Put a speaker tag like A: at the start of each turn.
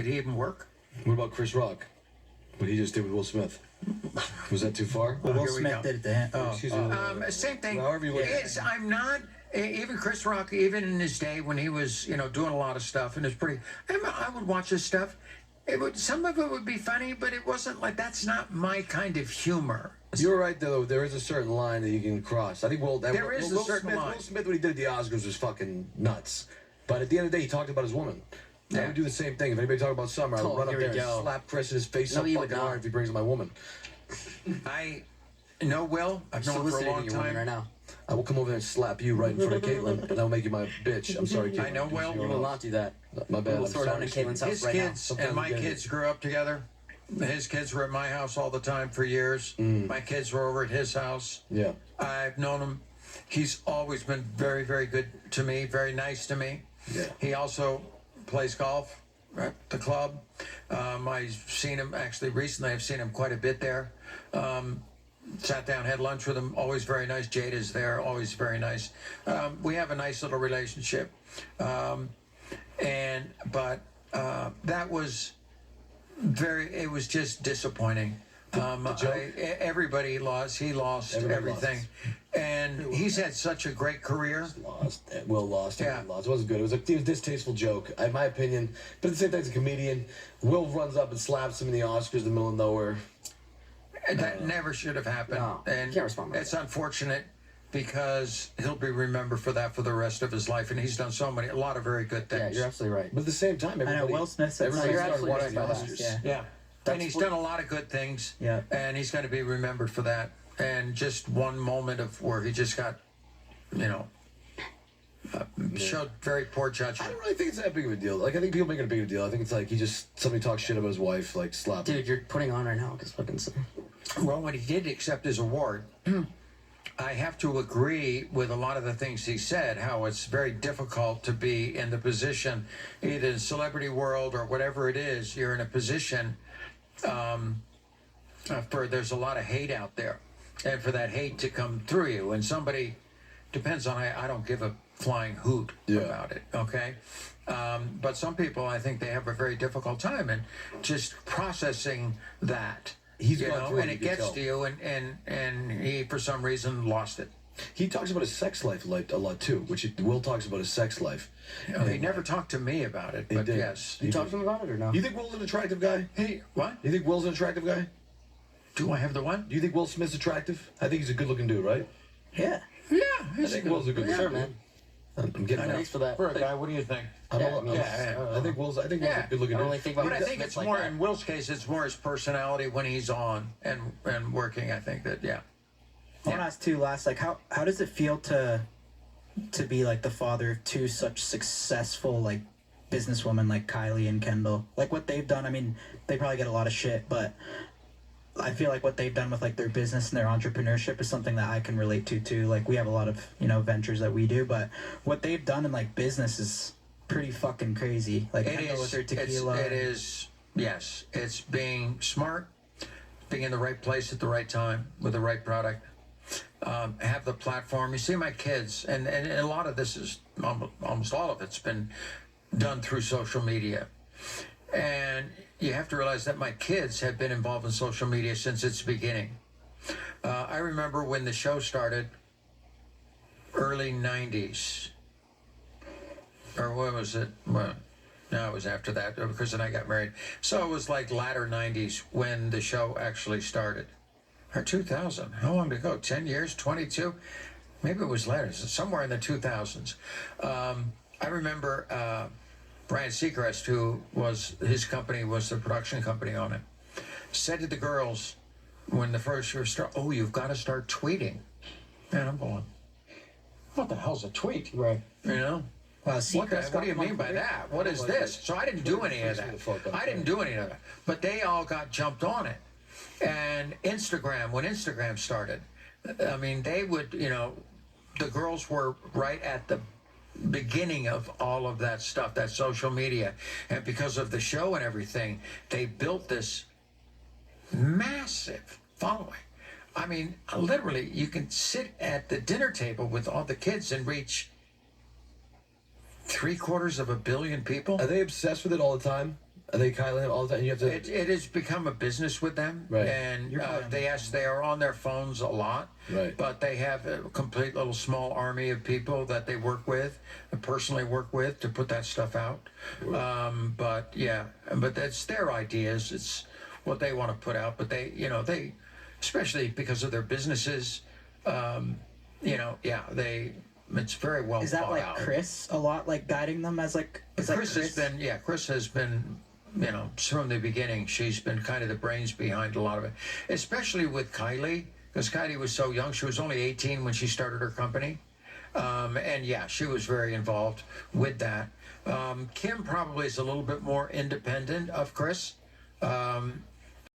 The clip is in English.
A: he even work?
B: What about Chris Rock? What he just did with Will Smith? Was that too far?
C: Well, Will Smith did it to him.
B: Oh, excuse me.
A: Same thing.
B: However you look at it.
A: I'm not. Even Chris Rock, even in his day when he was, doing a lot of stuff, and it's pretty. I would watch his stuff. Some of it would be funny, but it wasn't like that's not my kind of humor.
B: You're right, though. There is a certain line that you can cross. I think Will Smith,
A: line.
B: Will Smith, when he did the Oscars, was fucking nuts. But at the end of the day, he talked about his woman. Yeah. I would do the same thing. If anybody talked about Summer, I would run up there and slap Chris in his face so fucking hard if he brings my woman.
A: I know Will. I've known him for a long time.
C: Right now.
B: I will come over there and slap you right in front of Caitlyn, and I'll make you my bitch. I'm sorry, Caitlyn.
A: I know Will.
C: You will not do that.
B: My bad.
C: We'll throw down in Caitlyn's house right now.
A: His kids and my kids grew up together. His kids were at my house all the time for years. My kids were over at his house.
B: Yeah.
A: I've known him. He's always been very, very good to me, very nice to me.
B: Yeah.
A: He also plays golf at the club. I've seen him, actually recently, I've seen him quite a bit there. Sat down, had lunch with him, always very nice. Jade is there, always very nice. We have a nice little relationship. But that was it was just disappointing. Everybody lost. He lost everything. And he's had such a great career.
B: Will lost.
A: Yeah.
B: Lost. It wasn't good. It was a distasteful joke, in my opinion. But at the same time, as a comedian, Will runs up and slaps him in the Oscars in the middle of nowhere.
A: That never should have happened.
C: No,
A: and
C: can't respond like
A: it's unfortunate because he'll be remembered for that for the rest of his life. And he's done a lot of very good things.
C: Yeah, you're absolutely right.
B: But at the same time,
C: I know Will Smith said
B: everybody started
C: absolutely
B: watching the
C: right.
B: Oscars.
A: Yeah. And he's done a lot of good things.
C: Yeah.
A: And he's going to be remembered for that. And just one moment of where he just got, showed very poor judgment.
B: I don't really think it's that big of a deal. Like, I think people make it a big deal. I think it's like somebody talks shit about his wife, like slap.
C: Dude, you're putting on right now because fucking.
A: Well, when he did accept his award, I have to agree with a lot of the things he said, how it's very difficult to be in the position, either in celebrity world or whatever it is, you're in a position there's a lot of hate out there. And for that hate to come through you, and somebody, depends on, I don't give a flying hoot about it, okay? But some people, I think they have a very difficult time in just processing that.
B: He's gone through it,
A: and it gets to you, and he, for some reason, lost it.
B: He talks about his sex life a lot, too, which Will talks about his sex life.
A: He never talked to me about it, but yes.
C: You talked to him about it or no?
B: You think Will's an attractive guy?
A: What?
B: You think Will's an attractive guy?
A: Do I have the one?
B: Do you think Will Smith's attractive? I think he's a good-looking dude, right?
C: Yeah.
A: Yeah.
B: I think Will's a good
C: Sure, man.
B: I'm getting
C: Thanks for that.
A: For a guy, what do you think?
B: I think Will's a good-looking dude.
A: But I think it's more, in Will's case, it's more his personality when he's on and working. I think that,
C: I want to ask too, last, like, how does it feel to be like the father of two such successful like businesswomen like Kylie and Kendall? Like what they've done, I mean, they probably get a lot of shit, but I feel like what they've done with like their business and their entrepreneurship is something that I can relate to too. Like we have a lot of, ventures that we do, but what they've done in like business is pretty fucking crazy. Like Kendall with her tequila.
A: It is, yes. It's being smart, being in the right place at the right time with the right product. Have the platform. You see my kids, and a lot of this is, almost all of it's been done through social media. And you have to realize that my kids have been involved in social media since its beginning. I remember when the show started, early 90s. Or what was it? Well, no, it was after that, because then I got married. So it was like latter 90s when the show actually started. Or 2000. How long to go? 10 years? 22? Maybe it was later. Somewhere in the 2000s. I remember Brian Seacrest, who his company was the production company on it, said to the girls when the first year started, "Oh, you've got to start tweeting." And I'm going, what the hell's a tweet?
C: Right.
A: Well, what do you mean by that? What is this? So I didn't do any of that. I didn't do any of that. But they all got jumped on it. And Instagram, when Instagram started, I mean, they would, the girls were right at the beginning of all of that stuff, that social media. And because of the show and everything, they built this massive following. I mean, literally, you can sit at the dinner table with all the kids and reach 750 million people.
B: Are they obsessed with it all the time? Are they Kylie all the time? You have to.
A: It has become a business with them,
B: Right.
A: and they are on their phones a lot.
B: Right.
A: But they have a complete little small army of people that they work with, personally work with, to put that stuff out. But that's their ideas. It's what they want to put out. But they, especially because of their businesses, it's very well
C: Is that
A: thought
C: like
A: out.
C: Chris a lot, like guiding them as like?
A: Chris has been, from the beginning, she's been kind of the brains behind a lot of it, especially with Kylie, because Kylie was so young. She was only 18 when she started her company. She was very involved with that. Kim probably is a little bit more independent of Chris.